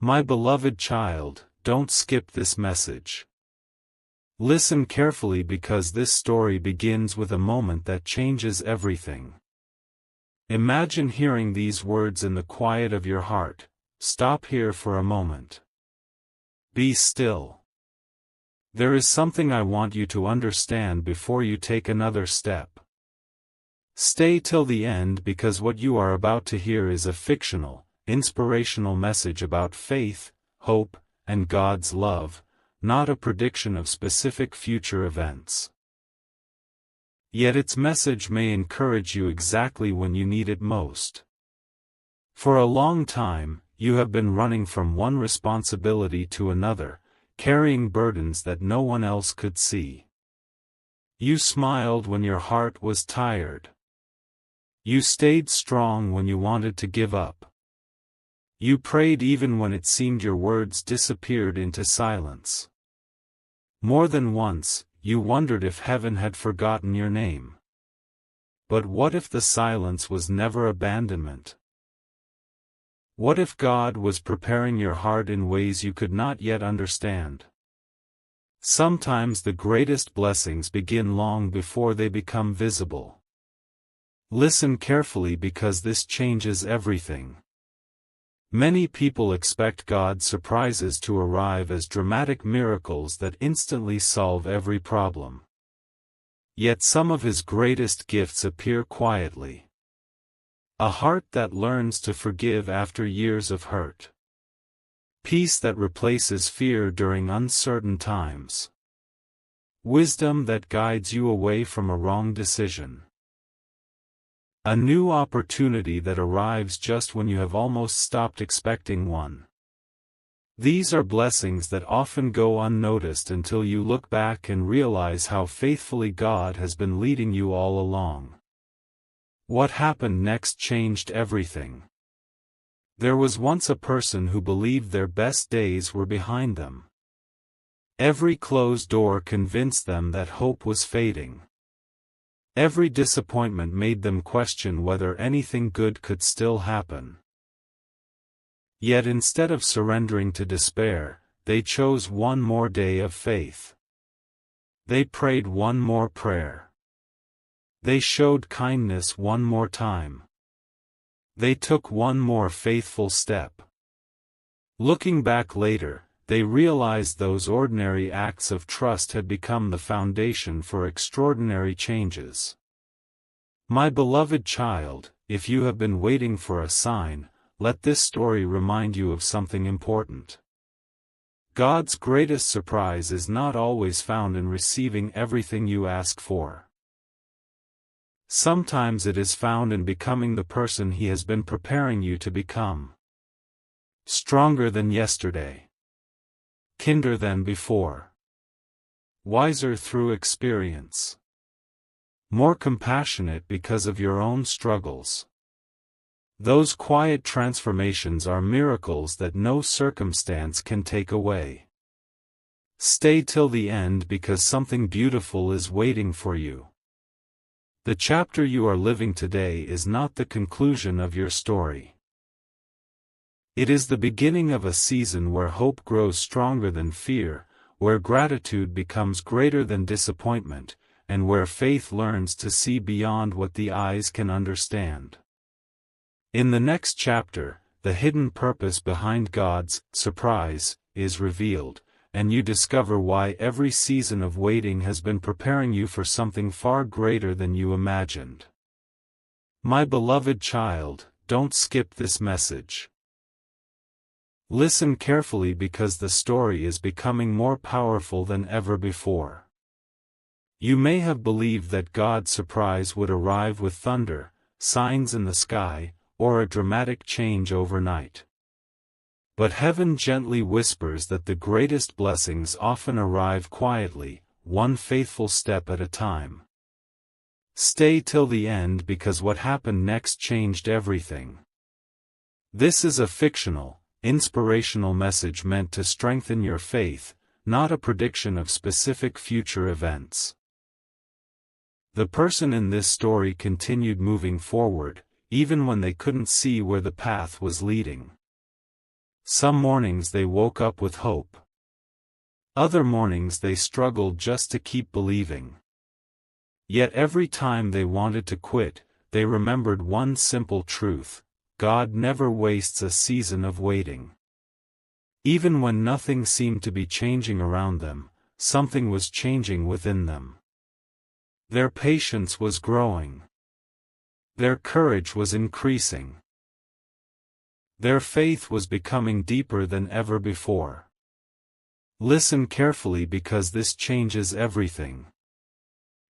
My beloved child, don't skip this message. Listen carefully because this story begins with a moment that changes everything. Imagine hearing these words in the quiet of your heart. Stop here for a moment. Be still. There is something I want you to understand before you take another step. Stay till the end because what you are about to hear is a fictional, inspirational message about faith, hope, and God's love, not a prediction of specific future events. Yet its message may encourage you exactly when you need it most. For a long time, you have been running from one responsibility to another, carrying burdens that no one else could see. You smiled when your heart was tired. You stayed strong when you wanted to give up. You prayed even when it seemed your words disappeared into silence. More than once, you wondered if heaven had forgotten your name. But what if the silence was never abandonment? What if God was preparing your heart in ways you could not yet understand? Sometimes the greatest blessings begin long before they become visible. Listen carefully because this changes everything. Many people expect God's surprises to arrive as dramatic miracles that instantly solve every problem. Yet some of His greatest gifts appear quietly. A heart that learns to forgive after years of hurt. Peace that replaces fear during uncertain times. Wisdom that guides you away from a wrong decision. A new opportunity that arrives just when you have almost stopped expecting one. These are blessings that often go unnoticed until you look back and realize how faithfully God has been leading you all along. What happened next changed everything. There was once a person who believed their best days were behind them. Every closed door convinced them that hope was fading. Every disappointment made them question whether anything good could still happen. Yet instead of surrendering to despair, they chose one more day of faith. They prayed one more prayer. They showed kindness one more time. They took one more faithful step. Looking back later, they realized those ordinary acts of trust had become the foundation for extraordinary changes. My beloved child, if you have been waiting for a sign, let this story remind you of something important. God's greatest surprise is not always found in receiving everything you ask for. Sometimes it is found in becoming the person He has been preparing you to become. Stronger than yesterday. Kinder than before. Wiser through experience. More compassionate because of your own struggles. Those quiet transformations are miracles that no circumstance can take away. Stay till the end because something beautiful is waiting for you. The chapter you are living today is not the conclusion of your story. It is the beginning of a season where hope grows stronger than fear, where gratitude becomes greater than disappointment, and where faith learns to see beyond what the eyes can understand. In the next chapter, the hidden purpose behind God's surprise is revealed, and you discover why every season of waiting has been preparing you for something far greater than you imagined. My beloved child, don't skip this message. Listen carefully because the story is becoming more powerful than ever before. You may have believed that God's surprise would arrive with thunder, signs in the sky, or a dramatic change overnight. But heaven gently whispers that the greatest blessings often arrive quietly, one faithful step at a time. Stay till the end because what happened next changed everything. This is a fictional, inspirational message meant to strengthen your faith, not a prediction of specific future events. The person in this story continued moving forward, even when they couldn't see where the path was leading. Some mornings they woke up with hope. Other mornings they struggled just to keep believing. Yet every time they wanted to quit, they remembered one simple truth: God never wastes a season of waiting. Even when nothing seemed to be changing around them, something was changing within them. Their patience was growing. Their courage was increasing. Their faith was becoming deeper than ever before. Listen carefully because this changes everything.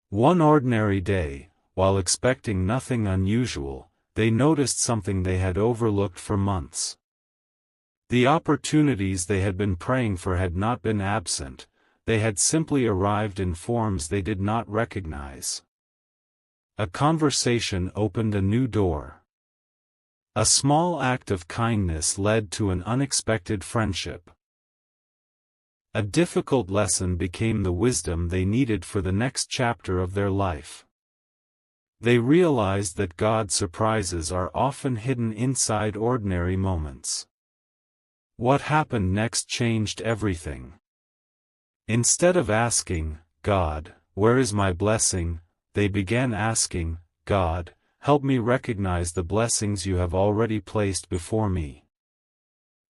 One ordinary day, while expecting nothing unusual, they noticed something they had overlooked for months. The opportunities they had been praying for had not been absent, they had simply arrived in forms they did not recognize. A conversation opened a new door. A small act of kindness led to an unexpected friendship. A difficult lesson became the wisdom they needed for the next chapter of their life. They realized that God's surprises are often hidden inside ordinary moments. What happened next changed everything. Instead of asking, "God, where is my blessing?" they began asking, "God, help me recognize the blessings you have already placed before me."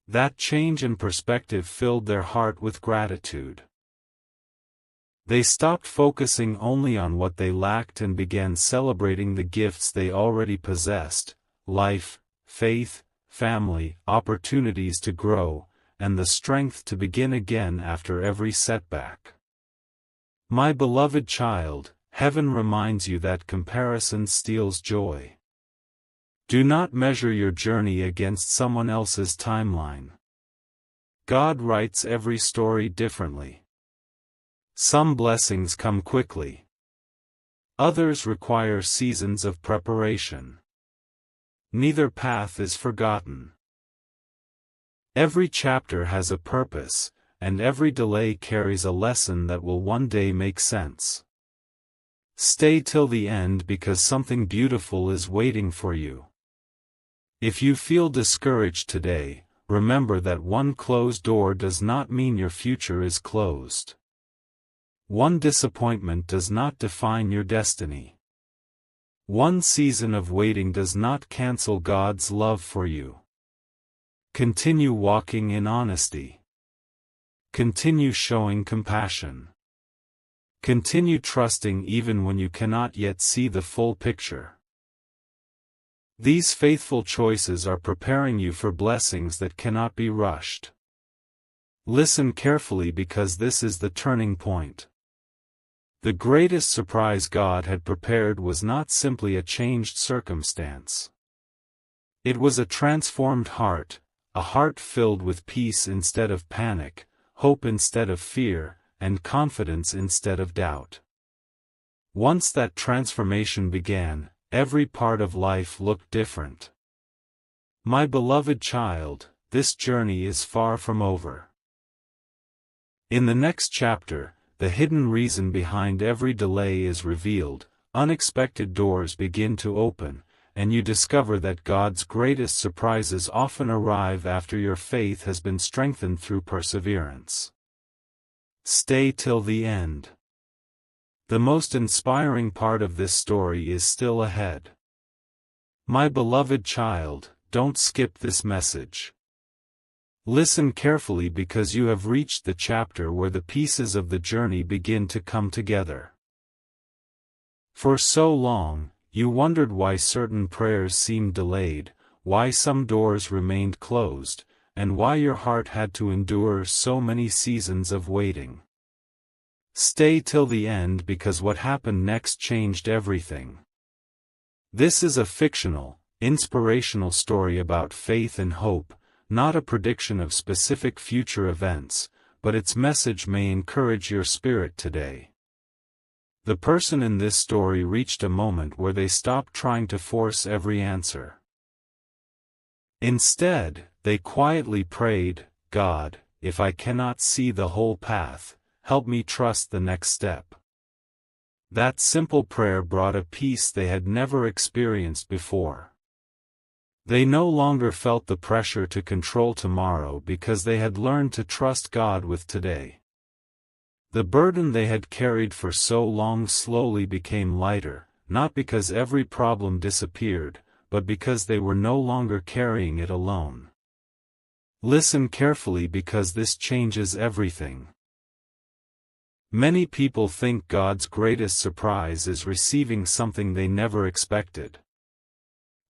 That change in perspective filled their heart with gratitude. They stopped focusing only on what they lacked and began celebrating the gifts they already possessed: life, faith, family, opportunities to grow, and the strength to begin again after every setback. My beloved child, heaven reminds you that comparison steals joy. Do not measure your journey against someone else's timeline. God writes every story differently. Some blessings come quickly. Others require seasons of preparation. Neither path is forgotten. Every chapter has a purpose, and every delay carries a lesson that will one day make sense. Stay till the end because something beautiful is waiting for you. If you feel discouraged today, remember that one closed door does not mean your future is closed. One disappointment does not define your destiny. One season of waiting does not cancel God's love for you. Continue walking in honesty. Continue showing compassion. Continue trusting even when you cannot yet see the full picture. These faithful choices are preparing you for blessings that cannot be rushed. Listen carefully because this is the turning point. The greatest surprise God had prepared was not simply a changed circumstance. It was a transformed heart, a heart filled with peace instead of panic, hope instead of fear, and confidence instead of doubt. Once that transformation began, every part of life looked different. My beloved child, this journey is far from over. In the next chapter, the hidden reason behind every delay is revealed, unexpected doors begin to open, and you discover that God's greatest surprises often arrive after your faith has been strengthened through perseverance. Stay till the end. The most inspiring part of this story is still ahead. My beloved child, don't skip this message. Listen carefully because you have reached the chapter where the pieces of the journey begin to come together. For so long, you wondered why certain prayers seemed delayed, why some doors remained closed, and why your heart had to endure so many seasons of waiting. Stay till the end because what happened next changed everything. This is a fictional, inspirational story about faith and hope, not a prediction of specific future events, but its message may encourage your spirit today. The person in this story reached a moment where they stopped trying to force every answer. Instead, they quietly prayed, "God, if I cannot see the whole path, help me trust the next step." That simple prayer brought a peace they had never experienced before. They no longer felt the pressure to control tomorrow because they had learned to trust God with today. The burden they had carried for so long slowly became lighter, not because every problem disappeared, but because they were no longer carrying it alone. Listen carefully because this changes everything. Many people think God's greatest surprise is receiving something they never expected.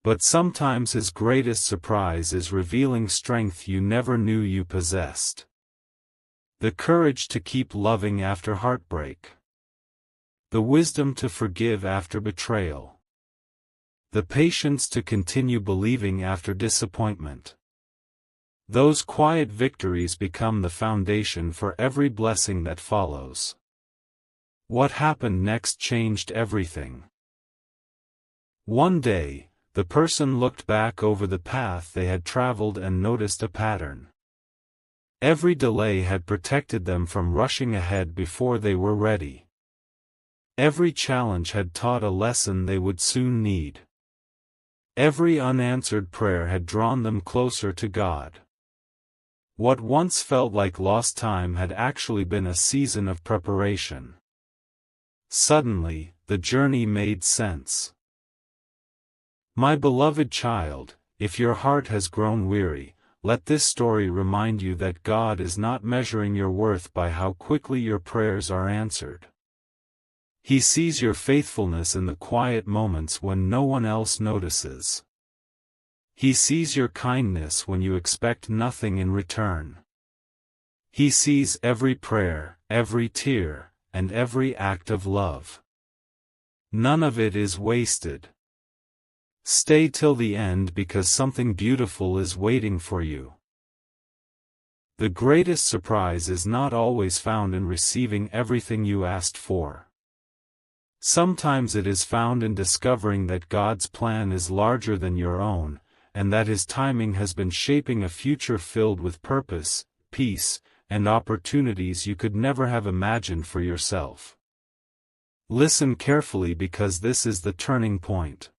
But sometimes His greatest surprise is revealing strength you never knew you possessed. The courage to keep loving after heartbreak. The wisdom to forgive after betrayal. The patience to continue believing after disappointment. Those quiet victories become the foundation for every blessing that follows. What happened next changed everything. One day, the person looked back over the path they had traveled and noticed a pattern. Every delay had protected them from rushing ahead before they were ready. Every challenge had taught a lesson they would soon need. Every unanswered prayer had drawn them closer to God. What once felt like lost time had actually been a season of preparation. Suddenly, the journey made sense. My beloved child, if your heart has grown weary, let this story remind you that God is not measuring your worth by how quickly your prayers are answered. He sees your faithfulness in the quiet moments when no one else notices. He sees your kindness when you expect nothing in return. He sees every prayer, every tear, and every act of love. None of it is wasted. Stay till the end because something beautiful is waiting for you. The greatest surprise is not always found in receiving everything you asked for. Sometimes it is found in discovering that God's plan is larger than your own, and that His timing has been shaping a future filled with purpose, peace, and opportunities you could never have imagined for yourself. Listen carefully because this is the turning point.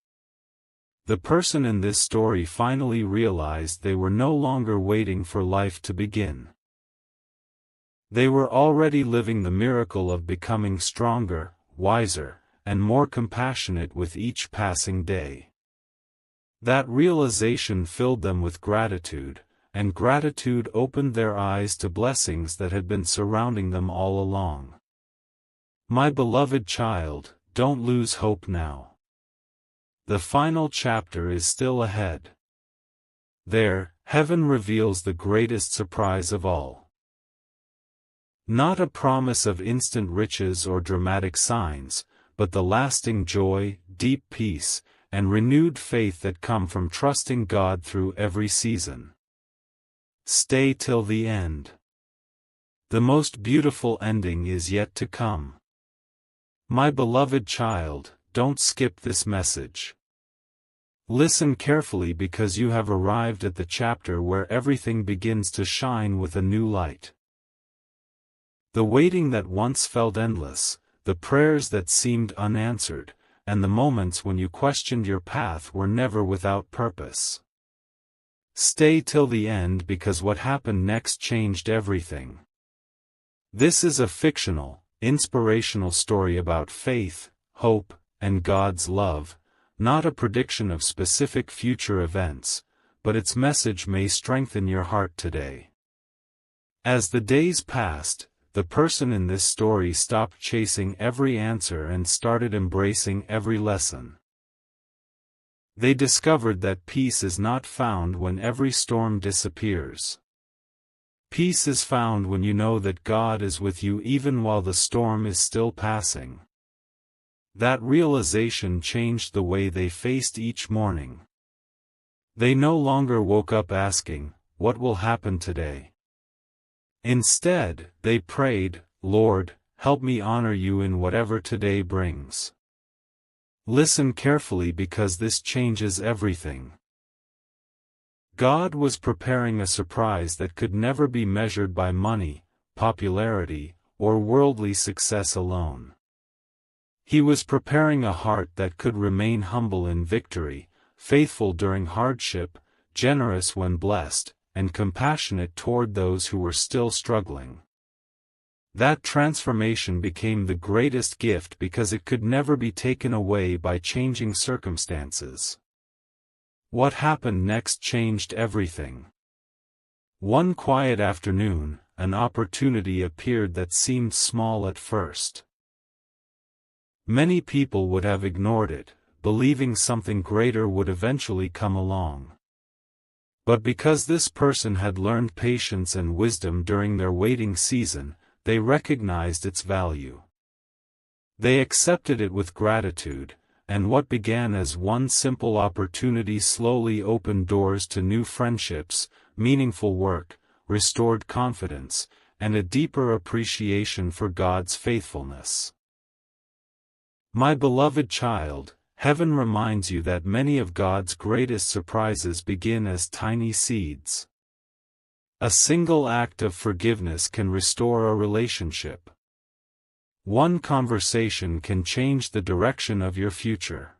The person in this story finally realized they were no longer waiting for life to begin. They were already living the miracle of becoming stronger, wiser, and more compassionate with each passing day. That realization filled them with gratitude, and gratitude opened their eyes to blessings that had been surrounding them all along. My beloved child, don't lose hope now. The final chapter is still ahead. There, heaven reveals the greatest surprise of all. Not a promise of instant riches or dramatic signs, but the lasting joy, deep peace, and renewed faith that come from trusting God through every season. Stay till the end. The most beautiful ending is yet to come. My beloved child, don't skip this message. Listen carefully because you have arrived at the chapter where everything begins to shine with a new light. The waiting that once felt endless, the prayers that seemed unanswered, and the moments when you questioned your path were never without purpose. Stay till the end because what happened next changed everything. This is a fictional, inspirational story about faith, hope, and God's love, not a prediction of specific future events, but its message may strengthen your heart today. As the days passed, the person in this story stopped chasing every answer and started embracing every lesson. They discovered that peace is not found when every storm disappears. Peace is found when you know that God is with you even while the storm is still passing. That realization changed the way they faced each morning. They no longer woke up asking, "What will happen today?" Instead, they prayed, "Lord, help me honor you in whatever today brings." Listen carefully because this changes everything. God was preparing a surprise that could never be measured by money, popularity, or worldly success alone. He was preparing a heart that could remain humble in victory, faithful during hardship, generous when blessed, and compassionate toward those who were still struggling. That transformation became the greatest gift because it could never be taken away by changing circumstances. What happened next changed everything. One quiet afternoon, an opportunity appeared that seemed small at first. Many people would have ignored it, believing something greater would eventually come along. But because this person had learned patience and wisdom during their waiting season, they recognized its value. They accepted it with gratitude, and what began as one simple opportunity slowly opened doors to new friendships, meaningful work, restored confidence, and a deeper appreciation for God's faithfulness. My beloved child, heaven reminds you that many of God's greatest surprises begin as tiny seeds. A single act of forgiveness can restore a relationship. One conversation can change the direction of your future.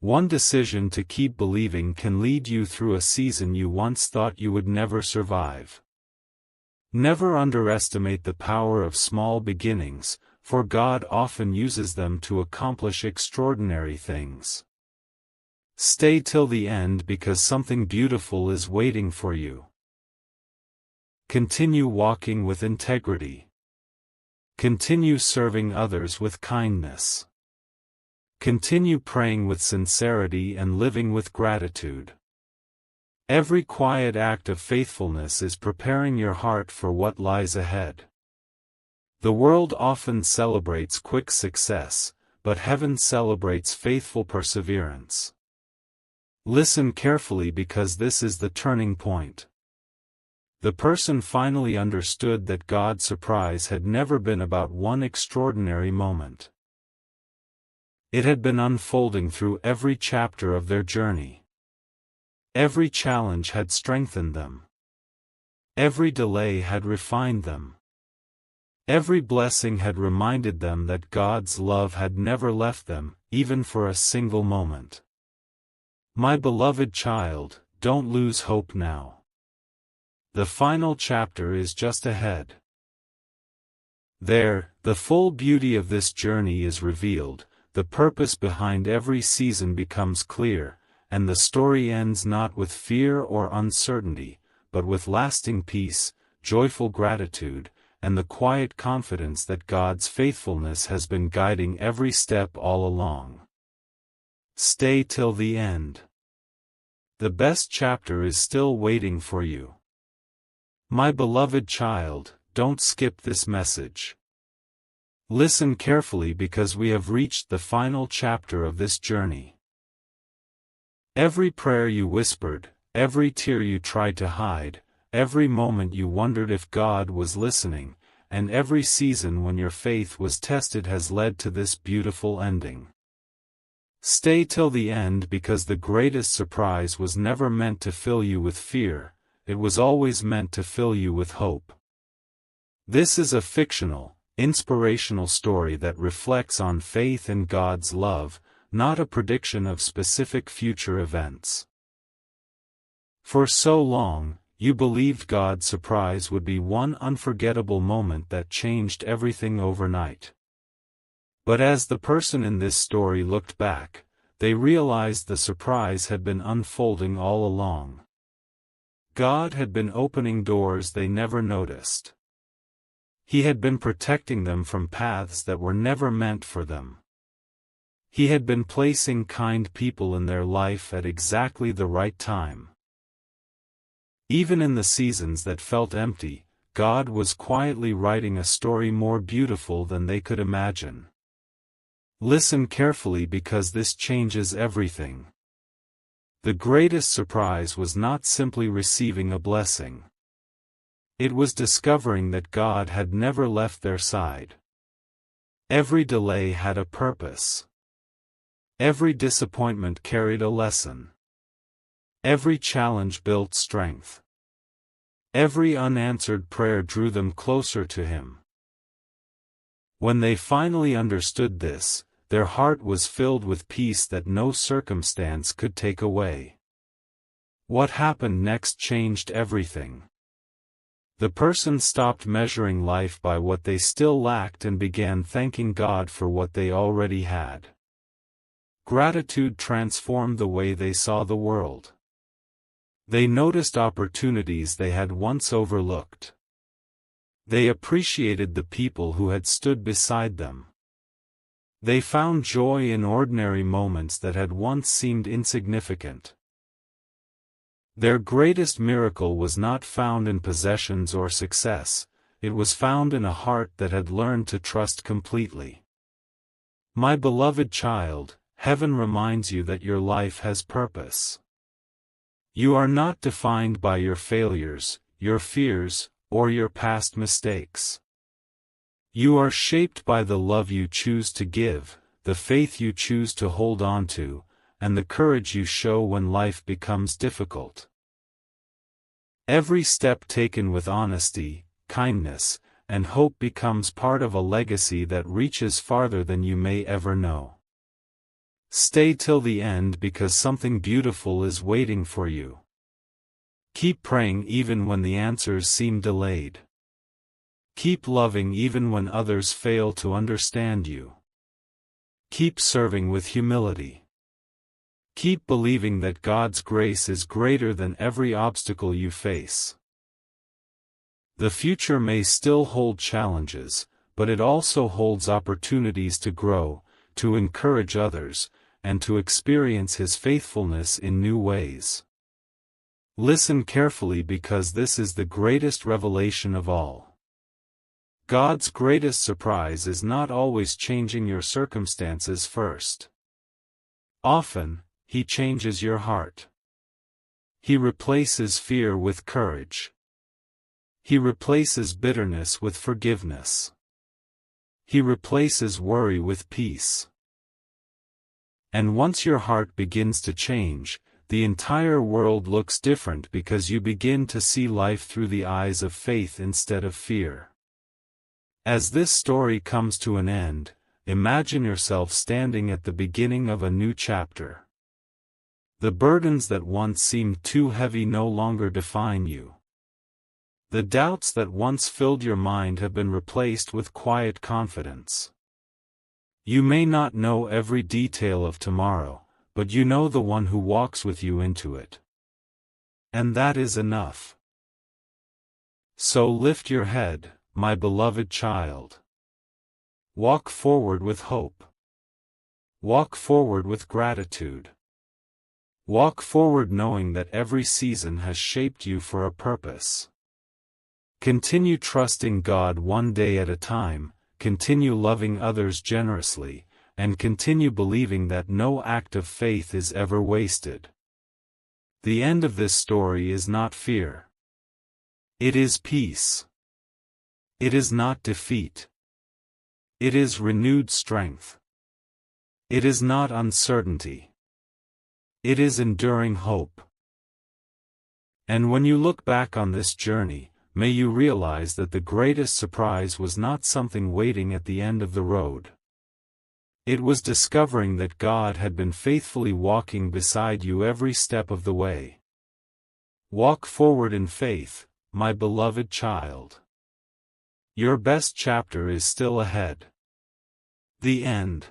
One decision to keep believing can lead you through a season you once thought you would never survive. Never underestimate the power of small beginnings, for God often uses them to accomplish extraordinary things. Stay till the end because something beautiful is waiting for you. Continue walking with integrity. Continue serving others with kindness. Continue praying with sincerity and living with gratitude. Every quiet act of faithfulness is preparing your heart for what lies ahead. The world often celebrates quick success, but heaven celebrates faithful perseverance. Listen carefully because this is the turning point. The person finally understood that God's surprise had never been about one extraordinary moment. It had been unfolding through every chapter of their journey. Every challenge had strengthened them. Every delay had refined them. Every blessing had reminded them that God's love had never left them, even for a single moment. My beloved child, don't lose hope now. The final chapter is just ahead. There, the full beauty of this journey is revealed, the purpose behind every season becomes clear, and the story ends not with fear or uncertainty, but with lasting peace, joyful gratitude, and the quiet confidence that God's faithfulness has been guiding every step all along. Stay till the end. The best chapter is still waiting for you. My beloved child, don't skip this message. Listen carefully because we have reached the final chapter of this journey. Every prayer you whispered, every tear you tried to hide, every moment you wondered if God was listening, and every season when your faith was tested has led to this beautiful ending. Stay till the end because the greatest surprise was never meant to fill you with fear. It was always meant to fill you with hope. This is a fictional, inspirational story that reflects on faith and God's love, not a prediction of specific future events. For so long, you believed God's surprise would be one unforgettable moment that changed everything overnight. But as the person in this story looked back, they realized the surprise had been unfolding all along. God had been opening doors they never noticed. He had been protecting them from paths that were never meant for them. He had been placing kind people in their life at exactly the right time. Even in the seasons that felt empty, God was quietly writing a story more beautiful than they could imagine. Listen carefully because this changes everything. The greatest surprise was not simply receiving a blessing. It was discovering that God had never left their side. Every delay had a purpose. Every disappointment carried a lesson. Every challenge built strength. Every unanswered prayer drew them closer to Him. When they finally understood this, their heart was filled with peace that no circumstance could take away. What happened next changed everything. The person stopped measuring life by what they still lacked and began thanking God for what they already had. Gratitude transformed the way they saw the world. They noticed opportunities they had once overlooked. They appreciated the people who had stood beside them. They found joy in ordinary moments that had once seemed insignificant. Their greatest miracle was not found in possessions or success, it was found in a heart that had learned to trust completely. My beloved child, heaven reminds you that your life has purpose. You are not defined by your failures, your fears, or your past mistakes. You are shaped by the love you choose to give, the faith you choose to hold on to, and the courage you show when life becomes difficult. Every step taken with honesty, kindness, and hope becomes part of a legacy that reaches farther than you may ever know. Stay till the end because something beautiful is waiting for you. Keep praying even when the answers seem delayed. Keep loving even when others fail to understand you. Keep serving with humility. Keep believing that God's grace is greater than every obstacle you face. The future may still hold challenges, but it also holds opportunities to grow, to encourage others, and to experience His faithfulness in new ways. Listen carefully because this is the greatest revelation of all. God's greatest surprise is not always changing your circumstances first. Often, He changes your heart. He replaces fear with courage. He replaces bitterness with forgiveness. He replaces worry with peace. And once your heart begins to change, the entire world looks different because you begin to see life through the eyes of faith instead of fear. As this story comes to an end, imagine yourself standing at the beginning of a new chapter. The burdens that once seemed too heavy no longer define you. The doubts that once filled your mind have been replaced with quiet confidence. You may not know every detail of tomorrow, but you know the one who walks with you into it. And that is enough. So lift your head, my beloved child. Walk forward with hope. Walk forward with gratitude. Walk forward knowing that every season has shaped you for a purpose. Continue trusting God one day at a time, continue loving others generously, and continue believing that no act of faith is ever wasted. The end of this story is not fear. It is peace. It is not defeat. It is renewed strength. It is not uncertainty. It is enduring hope. And when you look back on this journey, may you realize that the greatest surprise was not something waiting at the end of the road. It was discovering that God had been faithfully walking beside you every step of the way. Walk forward in faith, my beloved child. Your best chapter is still ahead. The end.